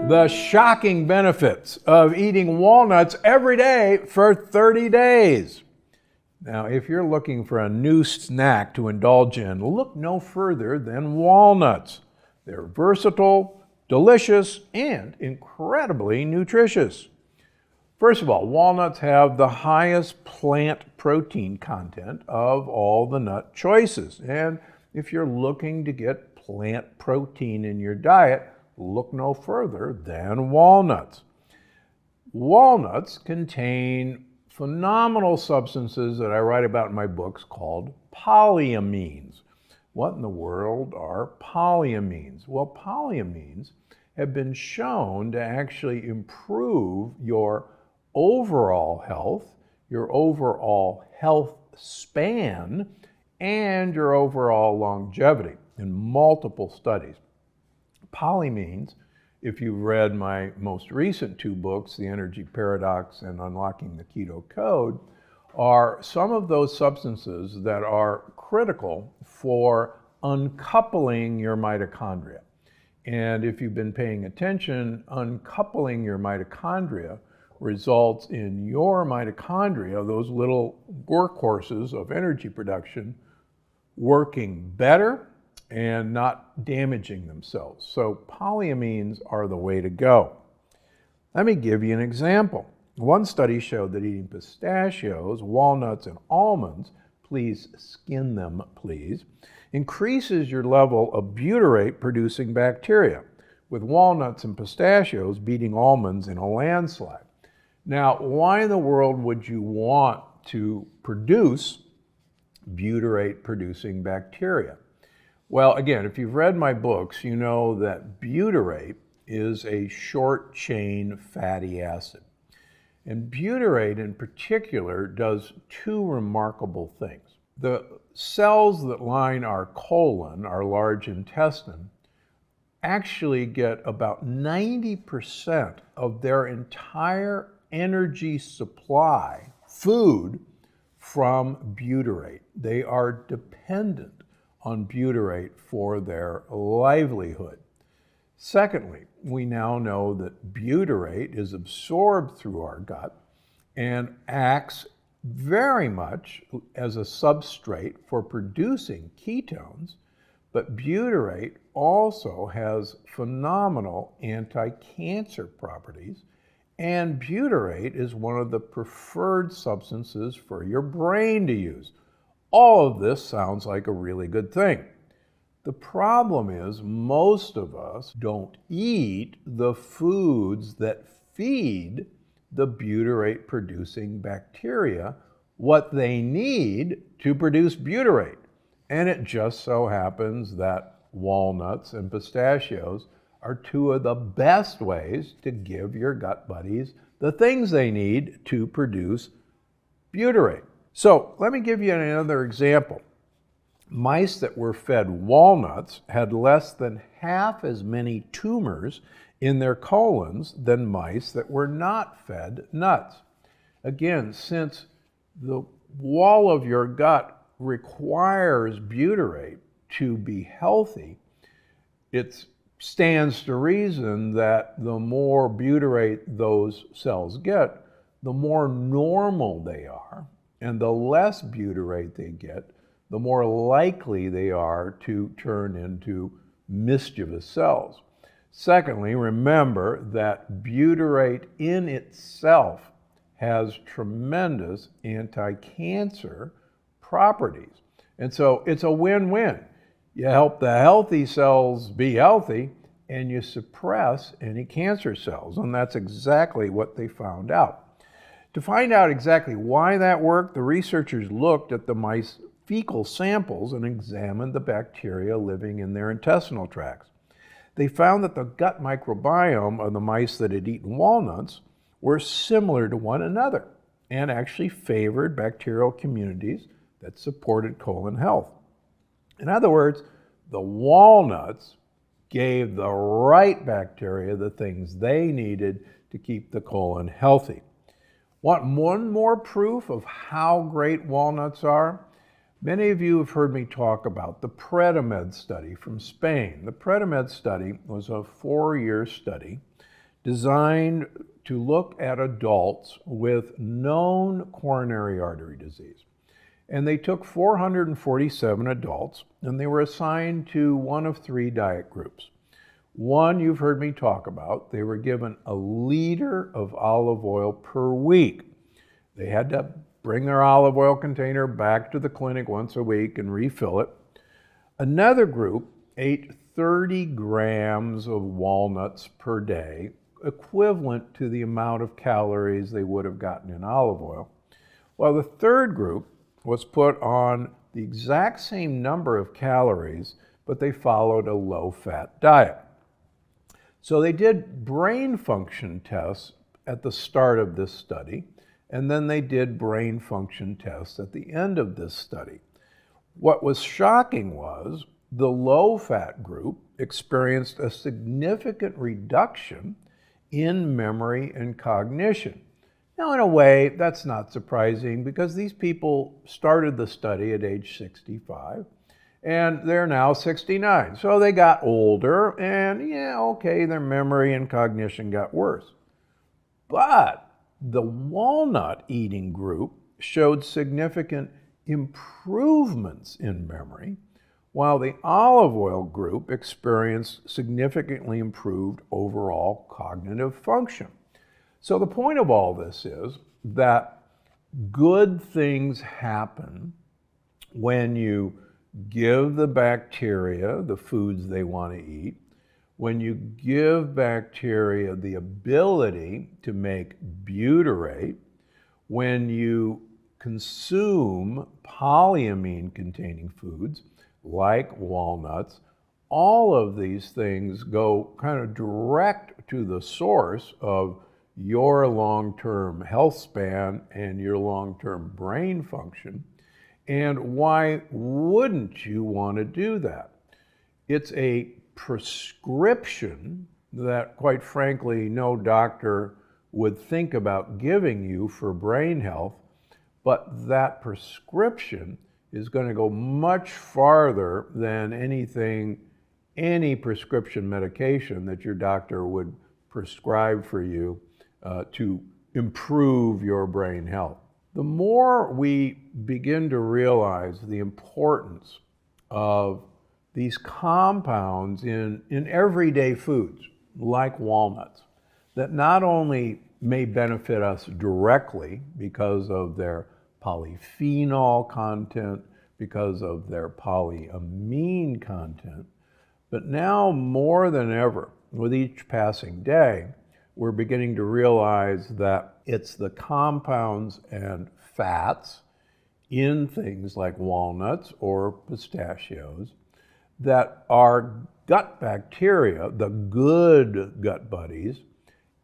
The shocking benefits of eating walnuts every day for 30 days. Now, if you're looking for a new snack to indulge in, look no further than walnuts. They're versatile, delicious, and incredibly nutritious. First of all, walnuts have the highest plant protein content of all the nut choices. And if you're looking to get plant protein in your diet, look no further than walnuts. Walnuts contain phenomenal substances that I write about in my books called polyamines. What in the world are polyamines? Well, polyamines have been shown to actually improve your overall health span, and your overall longevity in multiple studies. Polyamines, if you've read my most recent two books, The Energy Paradox and Unlocking the Keto Code, are some of those substances that are critical for uncoupling your mitochondria. And if you've been paying attention, uncoupling your mitochondria results in your mitochondria, those little workhorses of energy production, working better and not damaging themselves. So polyamines are the way to go. Let me give you an example. One study showed that eating pistachios, walnuts, and almonds, please skin them, please, increases your level of butyrate-producing bacteria, with walnuts and pistachios beating almonds in a landslide. Now, why in the world would you want to produce butyrate-producing bacteria? Well, again, if you've read my books, you know that butyrate is a short-chain fatty acid. And butyrate in particular does two remarkable things. The cells that line our colon, our large intestine, actually get about 90% of their entire energy supply, food, from butyrate. They are dependent on butyrate for their livelihood. Secondly, we now know that butyrate is absorbed through our gut and acts very much as a substrate for producing ketones, but butyrate also has phenomenal anti-cancer properties, and butyrate is one of the preferred substances for your brain to use. All of this sounds like a really good thing. The problem is most of us don't eat the foods that feed the butyrate-producing bacteria what they need to produce butyrate. And it just so happens that walnuts and pistachios are two of the best ways to give your gut buddies the things they need to produce butyrate. So let me give you another example. Mice that were fed walnuts had less than half as many tumors in their colons than mice that were not fed nuts. Again, since the wall of your gut requires butyrate to be healthy, it stands to reason that the more butyrate those cells get, the more normal they are, and the less butyrate they get, the more likely they are to turn into mischievous cells. Secondly, remember that butyrate in itself has tremendous anti-cancer properties. And so it's a win-win. You help the healthy cells be healthy, and you suppress any cancer cells. And that's exactly what they found out. To find out exactly why that worked, the researchers looked at the mice fecal samples and examined the bacteria living in their intestinal tracts. They found that the gut microbiome of the mice that had eaten walnuts were similar to one another and actually favored bacterial communities that supported colon health. In other words, the walnuts gave the right bacteria the things they needed to keep the colon healthy. Want one more proof of how great walnuts are? Many of you have heard me talk about the PREDIMED study from Spain. The PREDIMED study was a 4-year study designed to look at adults with known coronary artery disease. And they took 447 adults, and they were assigned to one of three diet groups. One you've heard me talk about. They were given a liter of olive oil per week. They had to bring their olive oil container back to the clinic once a week and refill it. Another group ate 30 grams of walnuts per day, equivalent to the amount of calories they would have gotten in olive oil. While the third group was put on the exact same number of calories, but they followed a low-fat diet. So they did brain function tests at the start of this study, and then they did brain function tests at the end of this study. What was shocking was the low-fat group experienced a significant reduction in memory and cognition. Now, in a way, that's not surprising because these people started the study at age 65 and they're now 69. So they got older and their memory and cognition got worse. But the walnut eating group showed significant improvements in memory, while the olive oil group experienced significantly improved overall cognitive function. So the point of all this is that good things happen when you give the bacteria the foods they want to eat, when you give bacteria the ability to make butyrate, when you consume polyamine-containing foods like walnuts. All of these things go kind of direct to the source of your long-term health span and your long-term brain function. And why wouldn't you want to do that? It's a prescription that, quite frankly, no doctor would think about giving you for brain health, but that prescription is going to go much farther than any prescription medication that your doctor would prescribe for you to improve your brain health. The more we begin to realize the importance of these compounds in everyday foods, like walnuts, that not only may benefit us directly because of their polyphenol content, because of their polyamine content, but now more than ever, with each passing day, we're beginning to realize that it's the compounds and fats in things like walnuts or pistachios that our gut bacteria, the good gut buddies,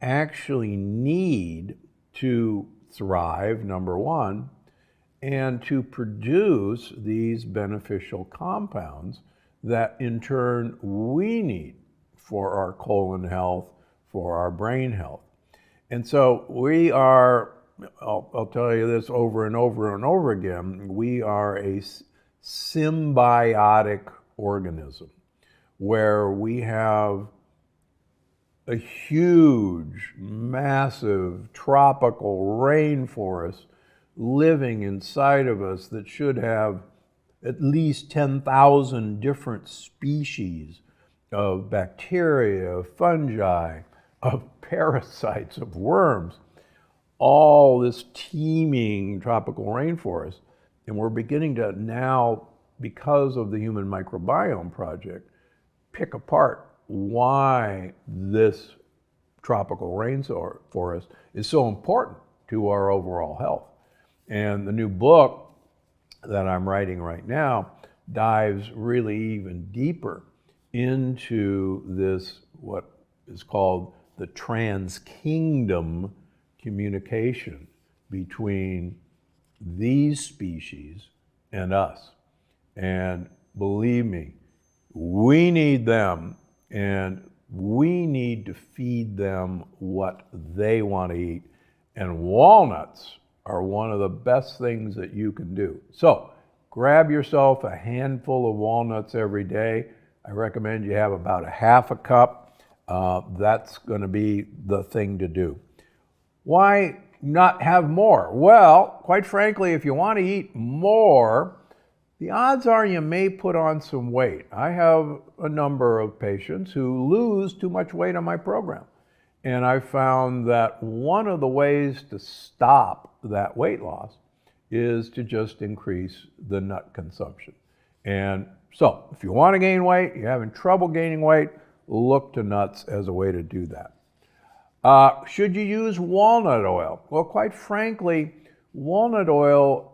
actually need to thrive, number one, and to produce these beneficial compounds that in turn we need for our colon health, for our brain health. And so we are, I'll tell you this over and over and over again, we are a symbiotic organism where we have a huge, massive tropical rainforest living inside of us that should have at least 10,000 different species of bacteria, of fungi, of parasites, of worms, all this teeming tropical rainforest. And we're beginning to now, because of the Human Microbiome Project, pick apart why this tropical rainforest is so important to our overall health. And the new book that I'm writing right now dives really even deeper into this, what is called the trans-kingdom communication between these species and us. And believe me, we need them, and we need to feed them what they want to eat. And walnuts are one of the best things that you can do. So grab yourself a handful of walnuts every day. I recommend you have about a half a cup that's going to be the thing to do. Why not have more? Well, quite frankly, if you want to eat more, the odds are you may put on some weight. I have a number of patients who lose too much weight on my program. And I found that one of the ways to stop that weight loss is to just increase the nut consumption. And so if you want to gain weight, you're having trouble gaining weight, look to nuts as a way to do that. Should you use walnut oil? Well, quite frankly, walnut oil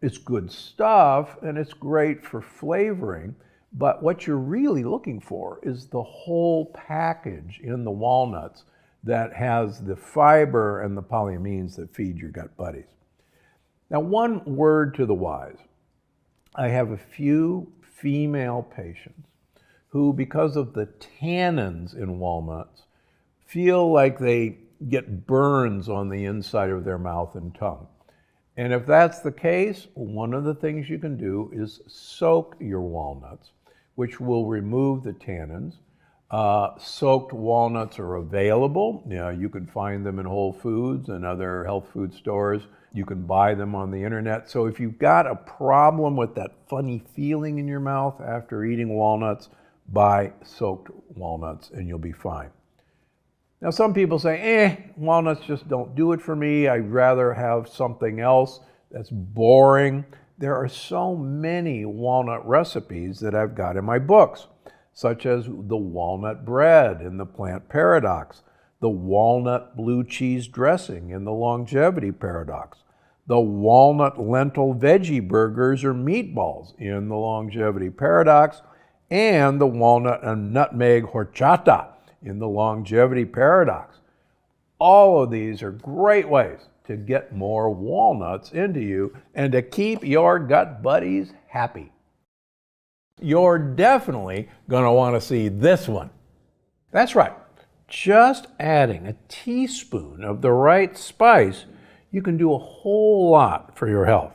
is good stuff and it's great for flavoring, but what you're really looking for is the whole package in the walnuts that has the fiber and the polyamines that feed your gut buddies. Now, one word to the wise. I have a few female patients who, because of the tannins in walnuts, feel like they get burns on the inside of their mouth and tongue. And if that's the case, one of the things you can do is soak your walnuts, which will remove the tannins. Soaked walnuts are available. You can find them in Whole Foods and other health food stores. You can buy them on the internet. So if you've got a problem with that funny feeling in your mouth after eating walnuts, buy soaked walnuts and you'll be fine. Now, some people say, walnuts just don't do it for me. I'd rather have something else that's boring. There are so many walnut recipes that I've got in my books, such as the walnut bread in the Plant Paradox, the walnut blue cheese dressing in the Longevity Paradox, the walnut lentil veggie burgers or meatballs in the Longevity Paradox, and the walnut and nutmeg horchata in the Longevity Paradox. All of these are great ways to get more walnuts into you and to keep your gut buddies happy. You're definitely going to want to see this one. That's right. Just adding a teaspoon of the right spice, you can do a whole lot for your health.